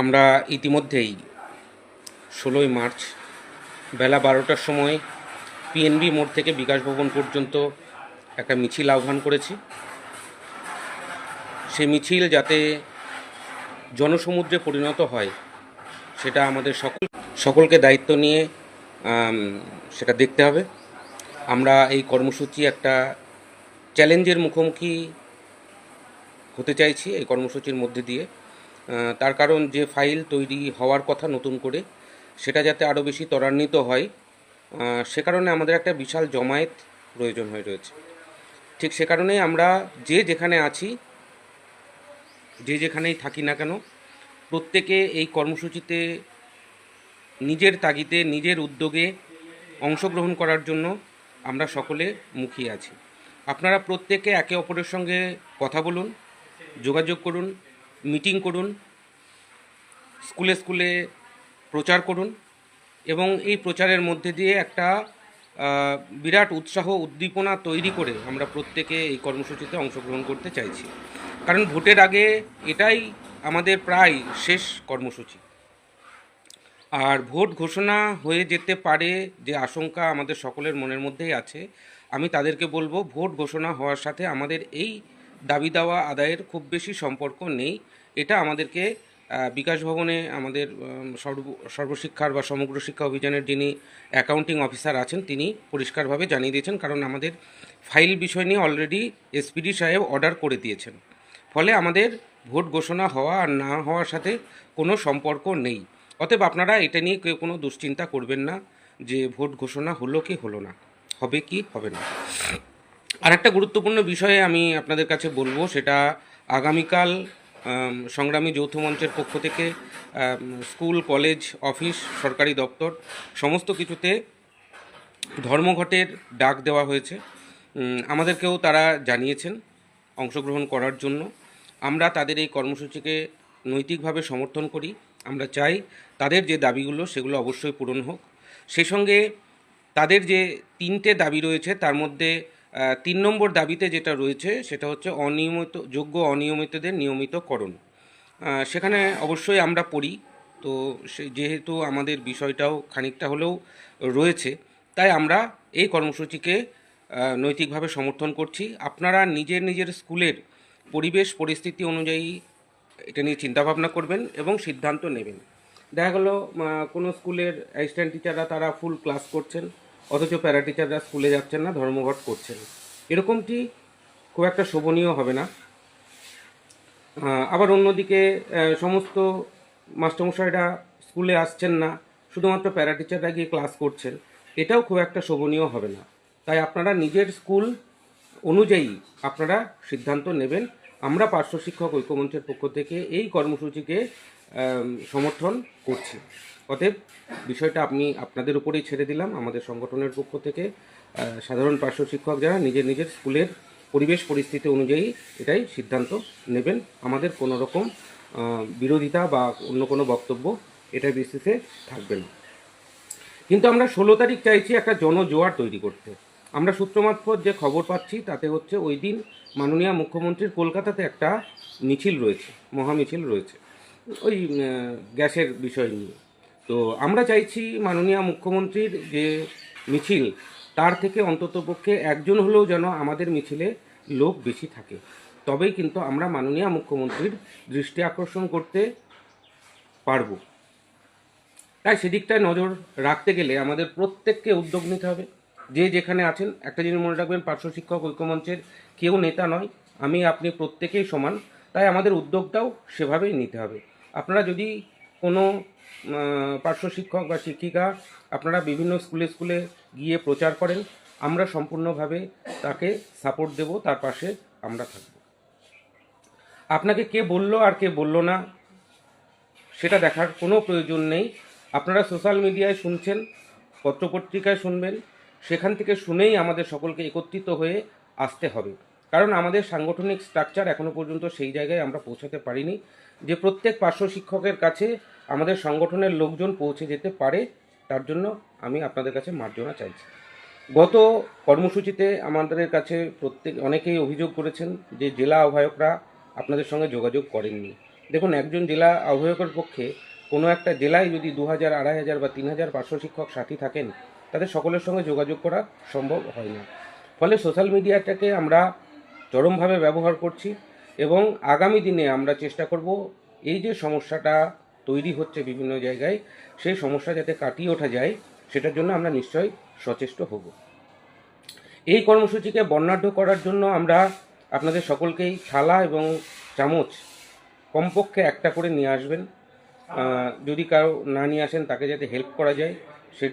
আমরা ইতিমধ্যেই ১৬ই মার্চ বেলা ১২টার সময় পিএনবি মোড় থেকে বিকাশ ভবন পর্যন্ত একটা মিছিল আহ্বান করেছি। সেই মিছিল যাতে জনসমুদ্রে পরিণত হয় সেটা আমাদের সকলকে দায়িত্ব নিয়ে সেটা দেখতে হবে। আমরা এই কর্মসূচি একটা চ্যালেঞ্জের মুখোমুখি হতে চাইছি এই কর্মসূচির মধ্যে দিয়ে। তার কারণ যে ফাইল তৈরি হওয়ার কথা নতুন করে সেটা যাতে আরও বেশি ত্বরান্বিত হয়, সে কারণে আমাদের একটা বিশাল জমায়েত প্রয়োজন হয়ে রয়েছে। ঠিক সে কারণেই আমরা যে যেখানে আছি, যে যেখানেই থাকি না কেন, প্রত্যেকে এই কর্মসূচিতে নিজের তাগিদে নিজের উদ্যোগে অংশগ্রহণ করার জন্য আমরা সকলে মুখিয়ে আছি। আপনারা প্রত্যেকে একে অপরের সঙ্গে কথা বলুন, যোগাযোগ করুন, মিটিং করুন, স্কুলে স্কুলে প্রচার করুন এবং এই প্রচারের মধ্যে দিয়ে একটা বিরাট উৎসাহ উদ্দীপনা তৈরি করে আমরা প্রত্যেকে এই কর্মসূচিতে অংশগ্রহণ করতে চাইছি। কারণ ভোটের আগে এটাই আমাদের প্রায় শেষ কর্মসূচি। আর ভোট ঘোষণা হয়ে যেতে পারে যে আশঙ্কা আমাদের সকলের মনের মধ্যেই আছে, আমি তাদেরকে বলবো ভোট ঘোষণা হওয়ার সাথে আমাদের এই দাবি দাওয়া আদায়ের খুব বেশি সম্পর্ক নেই। এটা আমাদেরকে বিকাশ ভবনে আমাদের সর্বশিক্ষার বা সমগ্র শিক্ষা অভিযানের যিনি অ্যাকাউন্টিং অফিসার আছেন তিনি পরিষ্কারভাবে জানিয়ে দিয়েছেন, কারণ আমাদের ফাইল বিষয় নিয়ে অলরেডি এসপিডি সাহেব অর্ডার করে দিয়েছেন। ফলে আমাদের ভোট ঘোষণা হওয়া আর না হওয়ার সাথে কোনো সম্পর্ক নেই। অতএব আপনারা এটা নিয়ে কেউ কোনো দুশ্চিন্তা করবেন না যে ভোট ঘোষণা হলো কি হলো না, হবে কি হবে না। আর একটা গুরুত্বপূর্ণ বিষয়ে আমি আপনাদের কাছে বলবো, সেটা আগামীকাল সংগ্রামী যৌথ মঞ্চের পক্ষ থেকে স্কুল, কলেজ, অফিস, সরকারি দপ্তর সমস্ত কিছুতে ধর্মঘটের ডাক দেওয়া হয়েছে। আমাদেরকেও তারা জানিয়েছেন অংশগ্রহণ করার জন্য। আমরা তাদের এই কর্মসূচিকে নৈতিকভাবে সমর্থন করি। আমরা চাই তাদের যে দাবিগুলো সেগুলো অবশ্যই পূরণ হোক। সেই সঙ্গে তাদের যে 3টে দাবি রয়েছে তার মধ্যে 3 নম্বর দাবিতে যেটা রয়েছে সেটা হচ্ছে যোগ্য অনিয়মিতদের নিয়মিতকরণ। সেখানে অবশ্যই আমরা পড়ি, তো যেহেতু আমাদের বিষয়টাও খানিকটা হলেও রয়েছে, তাই আমরা এই কর্মসূচিকে নৈতিকভাবে সমর্থন করছি। আপনারা নিজের নিজের স্কুলের পরিবেশ পরিস্থিতি অনুযায়ী এটা নিয়ে চিন্তাভাবনা করবেন এবং সিদ্ধান্ত নেবেন। দেখা গেলো কোনো স্কুলের অ্যাসিস্ট্যান্ট টিচাররা তারা ফুল ক্লাস করছেন, অথচ প্যারা টিচাররা স্কুলে যাচ্ছেন না, ধর্মঘট করছেন। এরকমটি খুব একটা শোভনীয় হবে না। আবার অন্যদিকে সমস্ত মাস্টারমশাইরা স্কুলে আসছেন না, শুধুমাত্র প্যারা টিচাররা গিয়ে ক্লাস করছেন, এটাও খুব একটা শোভনীয় হবে না। তাই আপনারা নিজের স্কুল অনুযায়ী আপনারা সিদ্ধান্ত নেবেন। আমরা পার্শ্ব শিক্ষক ঐক্যমঞ্চের পক্ষ থেকে এই কর্মসূচিকে সমর্থন করছি। অতএব বিষয়টা আমি আপনাদের উপরেই ছেড়ে দিলাম। আমাদের সংগঠনের পক্ষ থেকে সাধারণ পার্শ্ব শিক্ষক যারা নিজের নিজের স্কুলের পরিবেশ পরিস্থিতি অনুযায়ী এটাই সিদ্ধান্ত নেবেন। আমাদের কোনো রকম বিরোধিতা বা অন্য কোনো বক্তব্য এটার বেসিসে থাকবে না। কিন্তু আমরা 16 তারিখ চাইছি একটা জনজোয়ার তৈরি করতে। আমরা সূত্রমারফত যে খবর পাচ্ছি তাতে হচ্ছে ওই দিন মাননীয় মুখ্যমন্ত্রীর কলকাতাতে একটা মিছিল রয়েছে, মহামিছিল রয়েছে ওই গ্যাসের বিষয় নিয়ে। তো আমরা চাইছি মাননীয় মুখ্যমন্ত্রীর যে মিছিল তার থেকে অন্ততপক্ষে একজন হলেও যেন আমাদের মিছিলে লোক বেশি থাকে, তবেই কিন্তু আমরা মাননীয় মুখ্যমন্ত্রীর দৃষ্টি আকর্ষণ করতে পারব। তাই সেদিকটায় নজর রাখতে গেলে আমাদের প্রত্যেককে উদ্যোগ নিতে হবে। যে যেখানে আছেন একটা জিনিস মনে রাখবেন, পার্শ্ব শিক্ষক ঐক্যমঞ্চের কেউ নেতা নয়, আমি আপনি প্রত্যেকেই সমান। তাই আমাদের উদ্যোগটাও সেভাবেই নিতে হবে। আপনারা যদি কোনো পার্শ্ব শিক্ষক বা শিক্ষিকা আপনারা বিভিন্ন স্কুলে স্কুলে গিয়ে প্রচার করেন, আমরা সম্পূর্ণভাবে তাকে সাপোর্ট দেব, তার পাশে আমরা থাকব। আপনাকে কে বলল আর কে বলল না সেটা দেখার কোনো প্রয়োজন নেই। আপনারা সোশ্যাল মিডিয়ায় শুনছেন, পত্রপত্রিকায় শুনবেন, সেখান থেকে শুনেই আমাদের সকলকে একত্রিত হয়ে আসতে হবে। কারণ আমাদের সাংগঠনিক স্ট্রাকচার এখনও পর্যন্ত সেই জায়গায় আমরা পৌঁছাতে পারিনি যে প্রত্যেক পার্শ্ব শিক্ষকের কাছে আমাদের সংগঠনের লোকজন পৌঁছে যেতে পারে। তার জন্য আমি আপনাদের কাছে মার্জনা চাইছি। গত কর্মসূচিতে আমাদের কাছে অনেকেই অভিযোগ করেছেন যে জেলা আহ্বায়করা আপনাদের সঙ্গে যোগাযোগ করেননি। দেখুন, একজন জেলা আহ্বায়কের পক্ষে কোনো একটা জেলায় যদি 2000, 2500 বা 3000 পার্শ্ব শিক্ষক সাথী থাকেন, তাদের সকলের সঙ্গে যোগাযোগ করা সম্ভব হয় না। ফলে সোশ্যাল মিডিয়াটাকে আমরা চরমভাবে ব্যবহার করছি এবং আগামী দিনে আমরা চেষ্টা করব এই যে সমস্যাটা তৈরি হচ্ছে বিভিন্ন জায়গায়, সেই সমস্যা যাতে কাটিয়ে ওঠা যায় সেটার জন্য আমরা নিশ্চয়ই সচেষ্ট হব। এই কর্মসূচিকে বর্ণাঢ্য করার জন্য আমরা আপনাদের সকলকেই থালা এবং চামচ কমপক্ষে একটা করে নিয়ে আসবেন। যদি কারো না নিয়ে আসেন, তাকে যাতে হেল্প করা যায় সে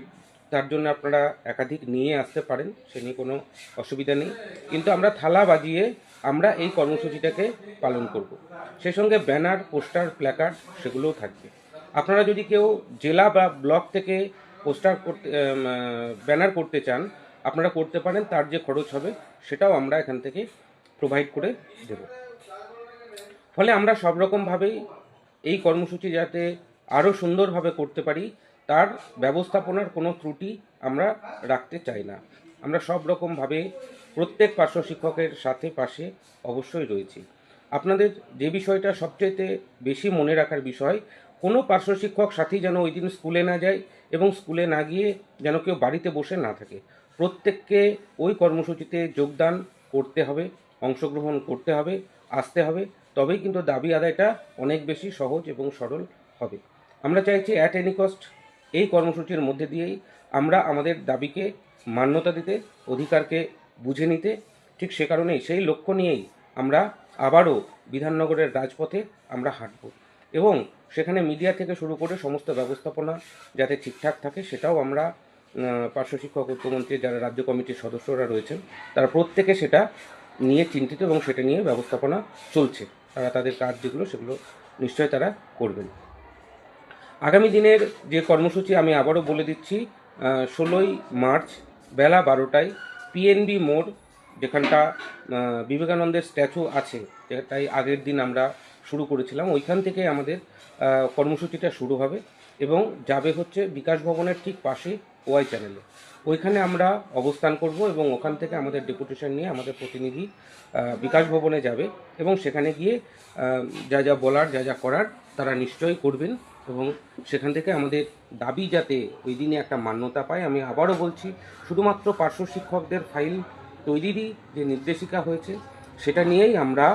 তার জন্য আপনারা একাধিক নিয়ে আসতে পারেন, সে নিয়ে কোনো অসুবিধা নেই। কিন্তু আমরা থালা বাজিয়ে আমরা এই কর্মসূচিটাকে পালন করব। সেই সঙ্গে ব্যানার, পোস্টার, প্ল্যাকার্ড সেগুলোও থাকবে। আপনারা যদি কেউ জেলা বা ব্লক থেকে পোস্টার করতে ব্যানার করতে চান, আপনারা করতে পারেন। তার যে খরচ হবে সেটাও আমরা এখান থেকে প্রোভাইড করে দেব। ফলে আমরা সব রকমভাবেই এই কর্মসূচি যাতে আরও সুন্দরভাবে করতে পারি, তার ব্যবস্থাপনার কোনো ত্রুটি আমরা রাখতে চাই না। আমরা সব রকমভাবে প্রত্যেক পার্শ্ব শিক্ষকের সাথে পাশে অবশ্যই রয়েছি। আপনাদের যে বিষয়টা সবচেয়ে বেশি মনে রাখার বিষয়, কোনো পার্শ্ব শিক্ষক সাথী যেন ওই দিন স্কুলে না যায় এবং স্কুলে না গিয়ে যেন কেউ বাড়িতে বসে না থাকে। প্রত্যেককে ওই কর্মসূচিতে যোগদান করতে হবে, অংশগ্রহণ করতে হবে, আসতে হবে। তবেই কিন্তু দাবি আদায়টা অনেক বেশি সহজ এবং সরল হবে। আমরা চাইছি অ্যাট এনি কস্ট এই কর্মসূচির মধ্যে দিয়েই আমরা আমাদের দাবিকে মান্যতা দিতে, অধিকারকে বুঝে নিতে। ঠিক সে কারণেই, সেই লক্ষ্য নিয়েই আমরা আবারও বিধাননগরের রাজপথে আমরা হাঁটব এবং সেখানে মিডিয়া থেকে শুরু করে সমস্ত ব্যবস্থাপনা যাতে ঠিকঠাক থাকে সেটাও আমরা পার্শ্ব শিক্ষক ঐক্যমঞ্চের যারা রাজ্য কমিটির সদস্যরা রয়েছেন তারা প্রত্যেকে সেটা নিয়ে চিন্তিত এবং সেটা নিয়ে ব্যবস্থাপনা চলছে। তারা তাদের কাজ যেগুলো সেগুলো নিশ্চয়ই তারা করবেন। আগামী দিনের যে কর্মসূচি আমি আবারও বলে দিচ্ছি, 16ই মার্চ বেলা 12টায় পিএনবি মোড়, যেখানটা বিবেকানন্দের স্ট্যাচু আছে, যেটাই আগের দিন আমরা শুরু করেছিলাম, ওইখান থেকে আমাদের কর্মসূচিটা শুরু হবে এবং যাবে হচ্ছে বিকাশ ভবনের ঠিক পাশে ওয়াই চ্যানেলে। ওইখানে আমরা অবস্থান করব এবং ওখান থেকে আমাদের ডেপুটেশন নিয়ে আমাদের প্রতিনিধি বিকাশ ভবনে যাবে এবং সেখানে গিয়ে যা যা বলার, যা যা করার তারা নিশ্চয়ই করবেন এবং সেখান থেকে আমাদের দাবি যাতে ওই দিনে একটা মান্যতা পায়। আমি আবারও বলছি, শুধুমাত্র পার্শ্ব শিক্ষকদের ফাইল তৈরিরই যে নির্দেশিকা হয়েছে সেটা নিয়েই আমরা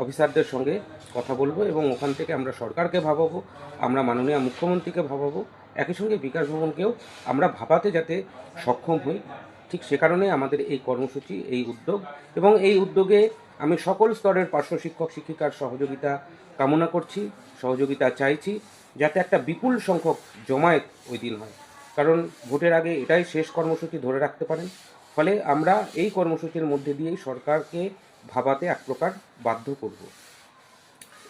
অফিসারদের সঙ্গে কথা বলবো এবং ওখান থেকে আমরা সরকারকে ভাবাবো, আমরা মাননীয় মুখ্যমন্ত্রীকে ভাবাবো, একই সঙ্গে বিকাশ ভবনকেও আমরা ভাবাতে যাতে সক্ষম হই। ঠিক সে কারণে আমাদের এই কর্মসূচি, এই উদ্যোগ এবং এই উদ্যোগে আমি সকল স্তরের পার্শ্ব শিক্ষক শিক্ষিকার সহযোগিতা কামনা করছি, সহযোগিতা চাইছি, যাতে একটা বিপুল সংখ্যক জমায়েত ওই দিন হয়। কারণ ভোটের আগে এটাই শেষ কর্মসূচি ধরে রাখতে পারেন। ফলে আমরা এই কর্মসূচির মধ্যে দিয়েই সরকারকে ভাবাতে এক প্রকার বাধ্য করব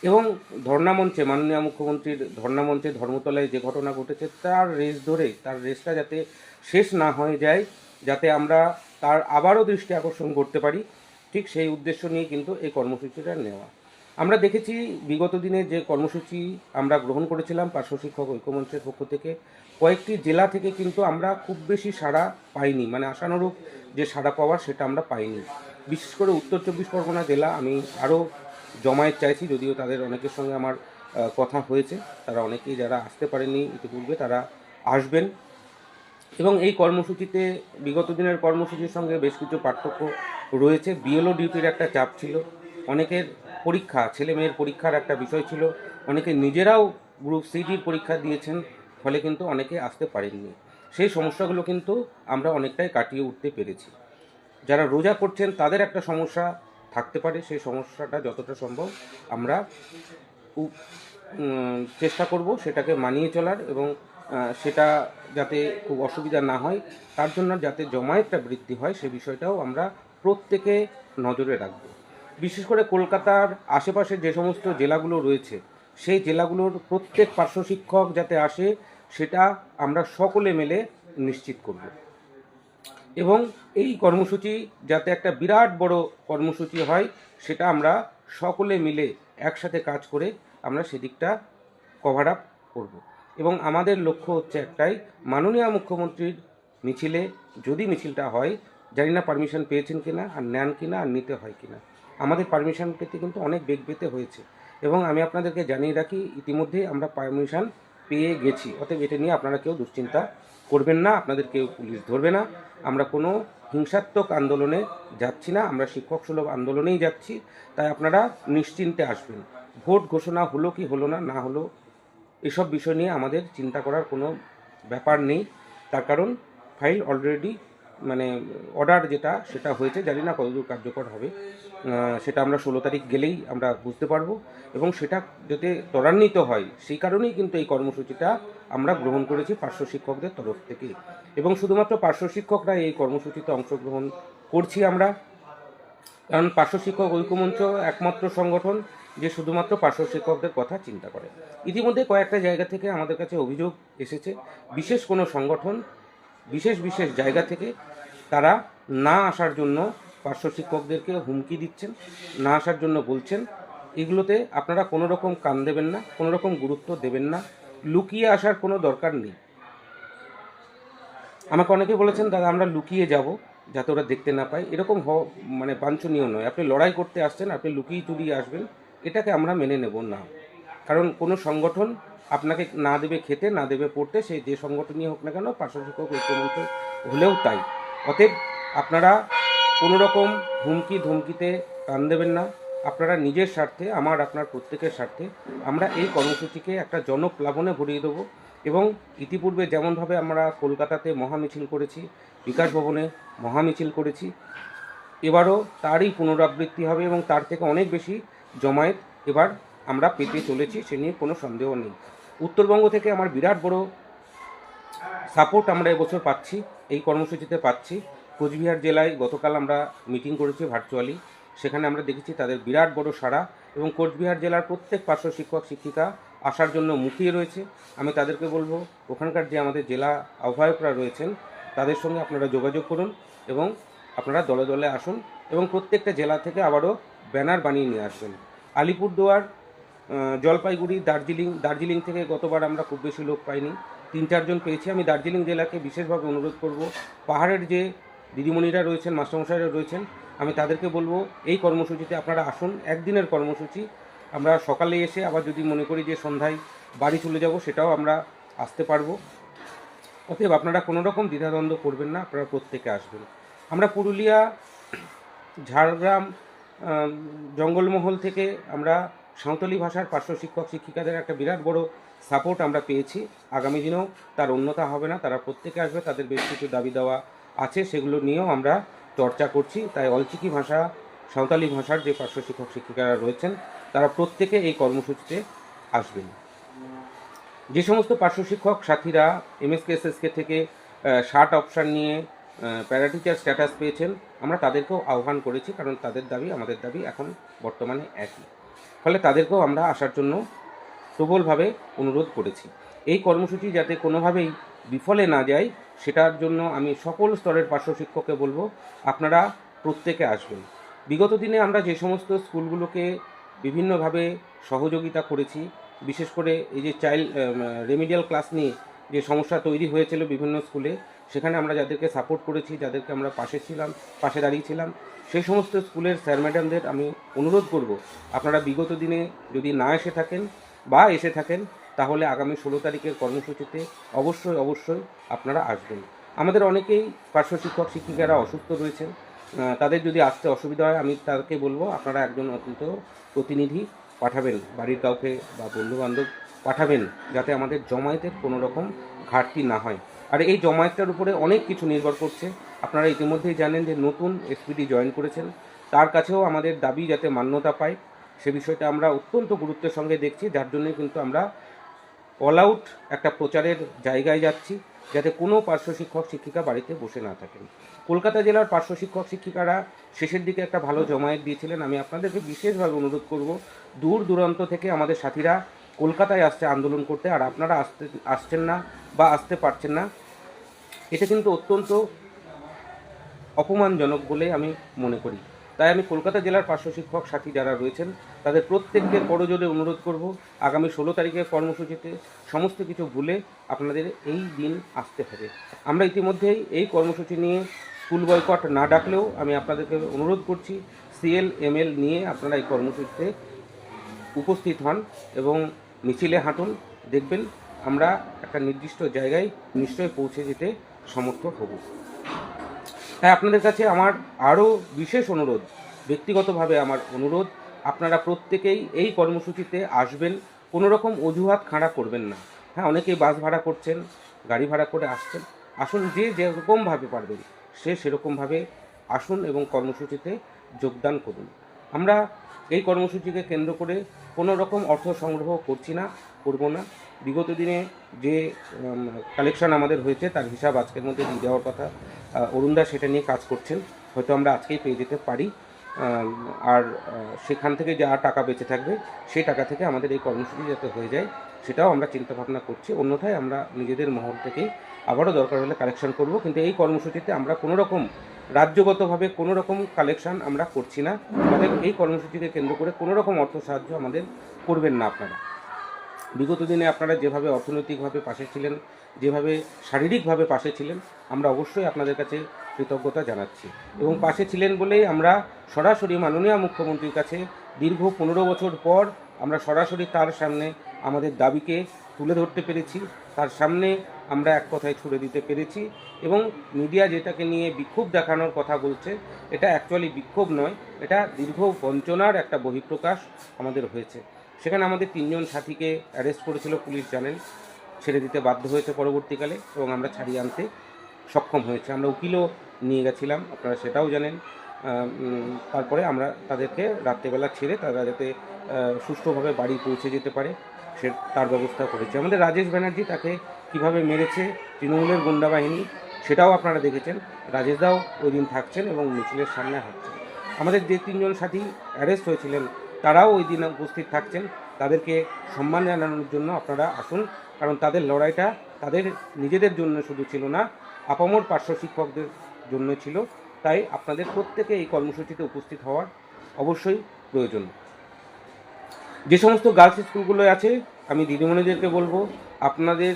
এবং ধর্নামঞ্চে, মাননীয় মুখ্যমন্ত্রীর ধর্নামঞ্চে ধর্মতলায় যে ঘটনা ঘটেছে তার রেশ ধরে, তার রেশটা যাতে শেষ না হয়ে যায়, যাতে আমরা তার আবারও দৃষ্টি আকর্ষণ করতে পারি, ঠিক সেই উদ্দেশ্য নিয়ে কিন্তু এই কর্মসূচিটা নেওয়া। আমরা দেখেছি বিগত দিনে যে কর্মসূচি আমরা গ্রহণ করেছিলাম পার্শ্ব শিক্ষক ঐক্যমঞ্চের পক্ষ থেকে, কয়েকটি জেলা থেকে কিন্তু আমরা খুব বেশি সাড়া পাইনি, মানে আশানুরূপ যে সাড়া পাওয়ার সেটা আমরা পাইনি। বিশেষ করে উত্তর 24 পরগনা জেলা আমি আরও জমায়েত চাইছি, যদিও তাদের অনেকের সঙ্গে আমার কথা হয়েছে, তারা অনেকেই যারা আসতে পারেননি ইতিপূর্বে তারা আসবেন এবং এই কর্মসূচিতে বিগত দিনের কর্মসূচির সঙ্গে বেশ কিছু পার্থক্য রয়েছে। বিএলও ডিউটির একটা চাপ ছিল, অনেকের পরীক্ষা, ছেলে মেয়ের পরীক্ষার একটা বিষয় ছিল, অনেকে নিজেরাও গ্রুপ সিডির পরীক্ষা দিয়েছেন, ফলে কিন্তু অনেকে আসতে পারেননি। সেই সমস্যাগুলো কিন্তু আমরা অনেকটাই কাটিয়ে উঠতে পেরেছি। যারা রোজা করছেন তাদের একটা সমস্যা থাকতে পারে, সেই সমস্যাটা যতটা সম্ভব আমরা চেষ্টা করব সেটাকে মানিয়ে চলার এবং সেটা যাতে খুব অসুবিধা না হয়, তার জন্য যাতে জমায়েতটা বৃদ্ধি হয় সে বিষয়টাও আমরা প্রত্যেকে নজরে রাখব। বিশেষ করে কলকাতার আশেপাশে যে সমস্ত জেলাগুলো রয়েছে সেই জেলাগুলোর প্রত্যেক পার্শ্ব শিক্ষক যাতে আসে সেটা আমরা সকলে মিলে নিশ্চিত করব এবং এই কর্মসূচি যাতে একটা বিরাট বড় কর্মসূচি হয় সেটা আমরা সকলে মিলে একসাথে কাজ করে আমরা সেদিকটা কভার আপ করব এবং আমাদের লক্ষ্য হচ্ছে একটাই, মাননীয় মুখ্যমন্ত্রীর মিছিলে যদি মিছিলটা হয়, জানি না পারমিশন পেয়েছেন কিনা আর নেন কিনা আর নিতে হয় কিনা, আমাদের পারমিশন পেতে কিন্তু অনেক বেগ পেতে হয়েছে, এবং আমি আপনাদেরকে জানিয়ে রাখি ইতিমধ্যেই আমরা পারমিশন পেয়ে গেছি। অতএব এটা নিয়ে আপনারা কেউ দুশ্চিন্তা করবেন না, আপনাদের কেউ পুলিশ ধরবে না। আমরা কোনো হিংসাত্মক আন্দোলনে যাচ্ছি না, আমরা শিক্ষক সুলভ আন্দোলনেই যাচ্ছি। তাই আপনারা নিশ্চিন্তে আসবেন। ভোট ঘোষণা হলো কি হলো না, না হলো, এসব বিষয় নিয়ে আমাদের চিন্তা করার কোনো ব্যাপার নেই। তার কারণ ফাইল অলরেডি মানে অর্ডার যেটা সেটা হয়েছে, জানি না কতদূর কার্যকর হবে, সেটা আমরা 16 তারিখ গেলেই আমরা বুঝতে পারবো। এবং সেটা যাতে ত্বরান্বিত হয় সেই কারণেই কিন্তু এই কর্মসূচিটা আমরা গ্রহণ করেছি পার্শ্ব শিক্ষকদের তরফ থেকে। এবং শুধুমাত্র পার্শ্ব শিক্ষকরা এই কর্মসূচিতে অংশগ্রহণ করছি আমরা, কারণ পার্শ্ব শিক্ষক ঐক্যমঞ্চ একমাত্র সংগঠন যে শুধুমাত্র পার্শ্ব শিক্ষকদের কথা চিন্তা করে। ইতিমধ্যে কয়েকটা জায়গা থেকে আমাদের কাছে অভিযোগ এসেছে, বিশেষ কোনো সংগঠন বিশেষ বিশেষ জায়গা থেকে তারা না আসার জন্য পার্শ্ব শিক্ষকদেরকে হুমকি দিচ্ছেন, না আসার জন্য বলছেন। এগুলোতে আপনারা কোনো রকম কান দেবেন না, কোনো রকম গুরুত্ব দেবেন না, লুকিয়ে আসার কোনো দরকার নেই। আমাকে অনেকে বলেছেন দাদা আমরা লুকিয়ে যাব যাতে ওরা দেখতে না পায়, এরকম মানে বাঞ্ছনীয় নয়। আপনি লড়াই করতে আসছেন, আপনি লুকিয়ে চুরিয়ে আসবেন, এটাকে আমরা মেনে নেব না। কারণ কোনো সংগঠন আপনাকে না দেবে খেতে, না দেবে পড়তে, সে যে সংগঠনই হোক না কেন, পার্শ্ব শিক্ষক ঐক্যমঞ্চ হলেও তাই। অতএব আপনারা কোনো রকম হুমকি ধমকিতে কান দেবেন না। আপনারা নিজের স্বার্থে, আমার আপনার প্রত্যেকের স্বার্থে আমরা এই কর্মসূচিকে একটা জনপ্লাবনে ভরিয়ে দেবো। এবং ইতিপূর্বে যেমনভাবে আমরা কলকাতাতে মহামিছিল করেছি, বিকাশ ভবনে মহামিছিল করেছি, এবারও তারই পুনরাবৃত্তি হবে এবং তার থেকে অনেক বেশি জমায়েত এবার আমরা পেতে চলেছি, সে নিয়ে কোনো সন্দেহ নেই। উত্তরবঙ্গ থেকে আমার বিরাট বড় সাপোর্ট আমরা এবছর পাচ্ছি, এই কর্মসূচিতে পাচ্ছি। কোচবিহার জেলায় গতকাল আমরা মিটিং করেছি ভার্চুয়ালি, সেখানে আমরা দেখেছি তাদের বিরাট বড় সাড়া। এবং কোচবিহার জেলার প্রত্যেক পার্শ্ব শিক্ষক শিক্ষিকা আসার জন্য মুখিয়ে রয়েছে। আমি তাদেরকে বলবো ওখানকার যে আমাদের জেলা আহ্বায়করা রয়েছেন তাদের সঙ্গে আপনারা যোগাযোগ করুন এবং আপনারা দলে দলে আসুন এবং প্রত্যেকটা জেলা থেকে আবারও ব্যানার বানিয়ে নিয়ে আসবেন। আলিপুরদুয়ার, জলপাইগুড়ি, দার্জিলিং থেকে গতবার আমরা খুব বেশি লোক পাইনি, 3-4 জন পেয়েছি। আমি দার্জিলিং জেলাকে বিশেষভাবে অনুরোধ করব, পাহাড়ের যে দিদিমণিরা রয়েছেন, মাস্টারমশাইরা রয়েছেন, আমি তাদেরকে বলবো এই কর্মসূচিতে আপনারা আসুন। একদিনের কর্মসূচি, আমরা সকালে এসে আবার যদি মনে করি যে সন্ধ্যায় বাড়ি চলে যাব সেটাও আমরা আসতে পারবো। অতএব আপনারা কোনো রকম দ্বিধাদ্বন্দ্ব করবেন না, আপনারা প্রত্যেকে আসবেন। আমরা পুরুলিয়া, ঝাড়গ্রাম, জঙ্গলমহল থেকে আমরা সাঁওতালি ভাষার পার্শ্ব শিক্ষক শিক্ষিকাদের একটা বিরাট বড় সাপোর্ট আমরা পেয়েছি। আগামী দিনেও তার অন্যথা হবে না, তারা প্রত্যেকে আসবে, তাদের বেশ কিছু দাবি দেওয়া আছে, সেগুলো নিয়েও আমরা চর্চা করছি। তাই অলচিকি ভাষা, সাঁওতালি ভাষার যে পার্শ্ব শিক্ষক শিক্ষিকারা রয়েছেন তারা প্রত্যেকে এই কর্মসূচিতে আসবেন। যে সমস্ত পার্শ্ব শিক্ষক সাথীরা এমএসকে এসএসকে থেকে 60 অপশান নিয়ে প্যারা টিচার স্ট্যাটাস পেয়েছেন, আমরা তাদেরকেও আহ্বান করেছি, কারণ তাদের দাবি আমাদের দাবি এখন বর্তমানে একই। ফলে তাদেরকেও আমরা আসার জন্য প্রবলভাবে অনুরোধ করেছি। এই কর্মসূচি যাতে কোনোভাবেই বিফলে না যায় সেটার জন্য আমি সকল স্তরের পার্শ্ব শিক্ষককে বলবো আপনারা প্রত্যেকে আসবেন। বিগত দিনে আমরা যে সমস্ত স্কুলগুলোকে বিভিন্নভাবে সহযোগিতা করেছি, বিশেষ করে এই যে রেমিডিয়াল ক্লাস নিয়ে যে সমস্যা তৈরি হয়েছিল বিভিন্ন স্কুলে, সেখানে আমরা যাদেরকে সাপোর্ট করেছি, যাদেরকে আমরা পাশে দাঁড়িয়েছিলাম, সেই সমস্ত স্কুলের স্যার ম্যাডামদের আমি অনুরোধ করব আপনারা বিগত দিনে যদি না এসে থাকেন বা এসে থাকেন তাহলে আগামী 16 তারিখের কর্মসূচিতে অবশ্যই আপনারা আসবেন। আমাদের অনেকেই পার্শ্ব শিক্ষক শিক্ষিকারা অসুস্থ রয়েছেন, তাদের যদি আসতে অসুবিধা হয় আমি তাদেরকে বলবো আপনারা একজন অন্তত প্রতিনিধি পাঠাবেন, বাড়ির কাউকে বা বন্ধুবান্ধব পাঠাবেন, যাতে আমাদের জমায়েতের কোনো রকম ঘাটতি না হয়। আর এই জমায়েতটার উপরে অনেক কিছু নির্ভর করছে। আপনারা ইতিমধ্যেই জানেন যে নতুন এসপিডি জয়েন করেছেন, তার কাছেও আমাদের দাবি যাতে মান্যতা পায় সে বিষয়টা আমরা অত্যন্ত গুরুত্বের সঙ্গে দেখছি, যার জন্য কিন্তু আমরা অল আউট একটা প্রচারের জায়গায় যাচ্ছি, যাতে কোনো পার্শ্ব শিক্ষক শিক্ষিকা বাড়িতে বসে না থাকেন। কলকাতা জেলার পার্শ্ব শিক্ষক শিক্ষিকারা শেষের দিকে একটা ভালো জমায়েত দিয়েছিলেন। আমি আপনাদেরকে বিশেষভাবে অনুরোধ করব, দূর দূরান্ত থেকে আমাদের সাথীরা কলকাতায় আসছে আন্দোলন করতে, আর আপনারা আসছেন না বা আসতে পারছেন না, এটা কিন্তু অত্যন্ত অপমানজনক বলে আমি মনে করি। তাই আমি কলকাতা জেলার পার্শ্ব শিক্ষক সাথী যারা রয়েছেন তাদের প্রত্যেককে করজোড়ে অনুরোধ করব, আগামী 16 তারিখের কর্মসূচিতে সমস্ত কিছু ভুলে আপনাদের এই দিন আসতে হবে। আমরা ইতিমধ্যেই এই কর্মসূচি নিয়ে স্কুল বয়কট না ডাকলেও আমি আপনাদেরকে অনুরোধ করছি CL ML নিয়ে আপনারা এই কর্মসূচিতে উপস্থিত হন এবং মিছিলে হাঁটুন। দেখবেন আমরা একটা নির্দিষ্ট জায়গায় নিশ্চয়ই পৌঁছে যেতে সমর্থ হব। তাই আপনাদের কাছে আমার আরও বিশেষ অনুরোধ, ব্যক্তিগতভাবে আমার অনুরোধ, আপনারা প্রত্যেকেই এই কর্মসূচিতে আসবেন, কোনো রকম অজুহাত খাড়া করবেন না। হ্যাঁ, অনেকেই বাস ভাড়া করছেন, গাড়ি ভাড়া করে আসছেন, আসুন যে যেরকমভাবে পারবেন সে সেরকমভাবে আসুন এবং কর্মসূচিতে যোগদান করুন। আমরা এই কর্মসূচিকে কেন্দ্র করে কোনো রকম অর্থ সংগ্রহ করছি না, করব না। বিগত দিনে যে কালেকশন আমাদের হয়েছে তার হিসাব আজকের মধ্যে দিয়ে দেওয়ার কথা। অরুণদা সেটা নিয়ে কাজ করছেন, হয়তো আমরা আজকেই পেয়ে যেতে পারি। আর সেখান থেকে যা টাকা বেঁচে থাকবে সেই টাকা থেকে আমাদের এই কর্মসূচি যাতে হয়ে যায় সেটাও আমরা চিন্তাভাবনা করছি। অন্যথায় আমরা নিজেদের মহল থেকে আবারও দরকার হলে কালেকশন করব, কিন্তু এই কর্মসূচিতে আমরা কোনো রকম রাজ্যগতভাবে কোনো রকম কালেকশন আমরা করছি না। আমাদের এই কর্মসূচিকে কেন্দ্র করে কোনো রকম অর্থ সাহায্য আমাদের করবেন না আপনারা। বিগত দিনে আপনারা যেভাবে অর্থনৈতিকভাবে পাশে ছিলেন, যেভাবে শারীরিকভাবে পাশে ছিলেন, আমরা অবশ্যই আপনাদের কাছে কৃতজ্ঞতা জানাচ্ছি। এবং পাশে ছিলেন বলেই আমরা সরাসরি মাননীয় মুখ্যমন্ত্রীর কাছে দীর্ঘ 15 বছর পর আমরা সরাসরি তার সামনে আমাদের দাবিকে তুলে ধরতে পেরেছি, তার সামনে আমরা এক কথায় ছুড়ে দিতে পেরেছি। এবং মিডিয়া যেটাকে নিয়ে বিক্ষোভ দেখানোর কথা বলছে, এটা অ্যাকচুয়ালি বিক্ষোভ নয়, এটা দীর্ঘ বঞ্চনার একটা বহিঃপ্রকাশ আমাদের হয়েছে। সেখানে আমাদের 3 জন সাথীকে অ্যারেস্ট করেছিল পুলিশ, জানেন, ছেড়ে দিতে বাধ্য হয়েছে পরবর্তীকালে এবং আমরা ছাড়িয়ে আনতে সক্ষম হয়েছে। আমরা উকিলও নিয়ে গেছিলাম, আপনারা সেটাও জানেন। তারপরে আমরা তাদেরকে রাত্রেবেলা ছেড়ে তারা যাতে সুষ্ঠুভাবে বাড়ি পৌঁছে যেতে পারে তার ব্যবস্থা করেছে। আমাদের রাজেশ ব্যানার্জি, তাকে কিভাবে মেরেছে তৃণমূলের গুন্ডা বাহিনী সেটাও আপনারা দেখেছেন। রাজেশদাও ওই দিন থাকছেন এবং মিছিলের সামনে হাঁটছেন। আমাদের যে 3 জন সাথী অ্যারেস্ট হয়েছিলেন তারাও ওই দিন উপস্থিত থাকছেন। তাদেরকে সম্মান জানানোর জন্য আপনারা আসুন, কারণ তাদের লড়াইটা তাদের নিজেদের জন্য শুধু ছিল না, আপামর পার্শ্ব শিক্ষকদের জন্য ছিল। তাই আপনাদের প্রত্যেকে এই কর্মসূচিতে উপস্থিত হওয়ার অবশ্যই প্রয়োজন। যে সমস্ত গার্লস স্কুলগুলো আছে, আমি দিদিমণিদেরকে বলবো, আপনাদের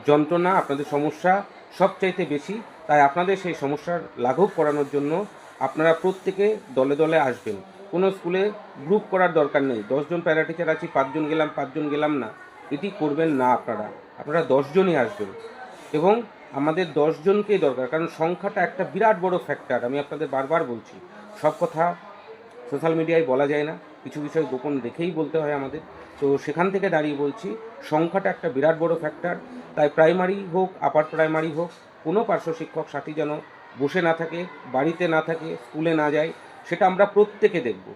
যন্ত্রণা, আপনাদের সমস্যা সবচাইতে বেশি। তাই আপনাদের সেই সমস্যার লাঘব করানোর জন্য আপনারা প্রত্যেকে দলে দলে আসবেন। কোনো স্কুলে গ্রুপ করার দরকার নেই। 10 জন প্যারা টিচার আছি, 5 জন গেলাম 5 জন গেলাম না, এটি করবেন না। আপনারা 10 জনই আসবেন এবং আমাদের 10 জনকেই দরকার, কারণ সংখ্যাটা একটা বিরাট বড় ফ্যাক্টর। আমি আপনাদের বারবার বলছি, সব কথা সোশ্যাল মিডিয়ায় বলা যায় না, কিছু বিষয় গোপন রেখেই বলতে হয় আমাদের। তো সেখান থেকে দাঁড়িয়ে বলছি, সংখ্যাটা একটা বিরাট বড় ফ্যাক্টর। তাই প্রাইমারি হোক, আপার প্রাইমারি হোক, কোনো পার্শ্ব শিক্ষক সাথী যেন বসে না থাকে, বাড়িতে না থাকে, স্কুলে না যায়, সেটা আমরা প্রত্যেকে দেখব।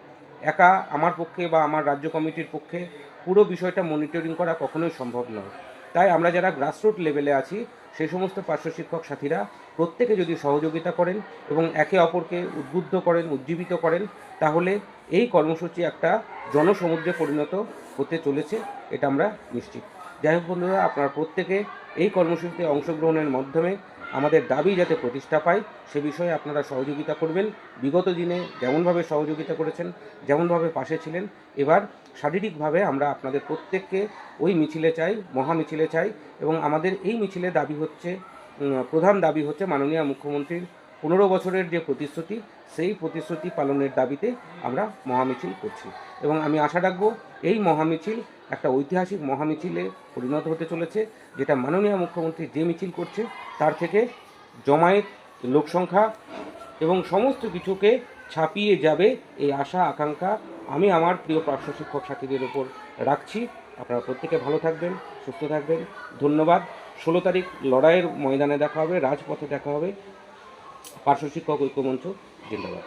একা আমার পক্ষে বা আমার রাজ্য কমিটির পক্ষে পুরো বিষয়টা মনিটরিং করা কখনোই সম্ভব নয়। তাই আমরা যারা গ্রাসরুট লেভেলে আছি সেই সমস্ত পার্শ্ব শিক্ষক সাথীরা প্রত্যেকে যদি সহযোগিতা করেন এবং একে অপরকে উদ্বুদ্ধ করেন, উজ্জীবিত করেন, তাহলে এই কর্মসূচি একটা জনসমুদ্রে পরিণত হতে চলেছে, এটা আমরা নিশ্চিত। যাই হোক বন্ধুরা, আপনারা প্রত্যেকে এই কর্মসূচিতে অংশগ্রহণের মাধ্যমে আমাদের দাবি যাতে প্রতিষ্ঠা পায় সে বিষয়ে আপনারা সহযোগিতা করবেন। বিগত দিনে যেমনভাবে সহযোগিতা করেছেন, যেমনভাবে পাশে ছিলেন, এবার শারীরিকভাবে আমরা আপনাদের প্রত্যেককে ওই মিছিলে চাই, মহামিছিলে চাই। এবং আমাদের এই মিছিলে দাবি হচ্ছে, প্রধান দাবি হচ্ছে মাননীয় মুখ্যমন্ত্রীর 15 বছরের যে প্রতিশ্রুতি, সেই প্রতিশ্রুতি পালনের দাবিতে আমরা মহামিছিল করছি। এবং আমি আশা রাখবো এই মহামিছিল একটা ঐতিহাসিক মহামিছিলে পরিণত হতে চলেছে, যেটা মাননীয় মুখ্যমন্ত্রী যে মিছিল করছে তার থেকে জমায়েত, লোকসংখ্যা এবং সমস্ত কিছুকে ছাপিয়ে যাবে, এই আশা আকাঙ্ক্ষা আমি আমার প্রিয় পার্শ্ব শিক্ষক সাথীদের ওপর রাখছি। আপনারা প্রত্যেকে ভালো থাকবেন, সুস্থ থাকবেন। ধন্যবাদ। 16 তারিখ লড়াইয়ের ময়দানে দেখা হবে, রাজপথে দেখা হবে। পার্শ্ব শিক্ষক ঐক্যমঞ্চ জিন্দাবাদ।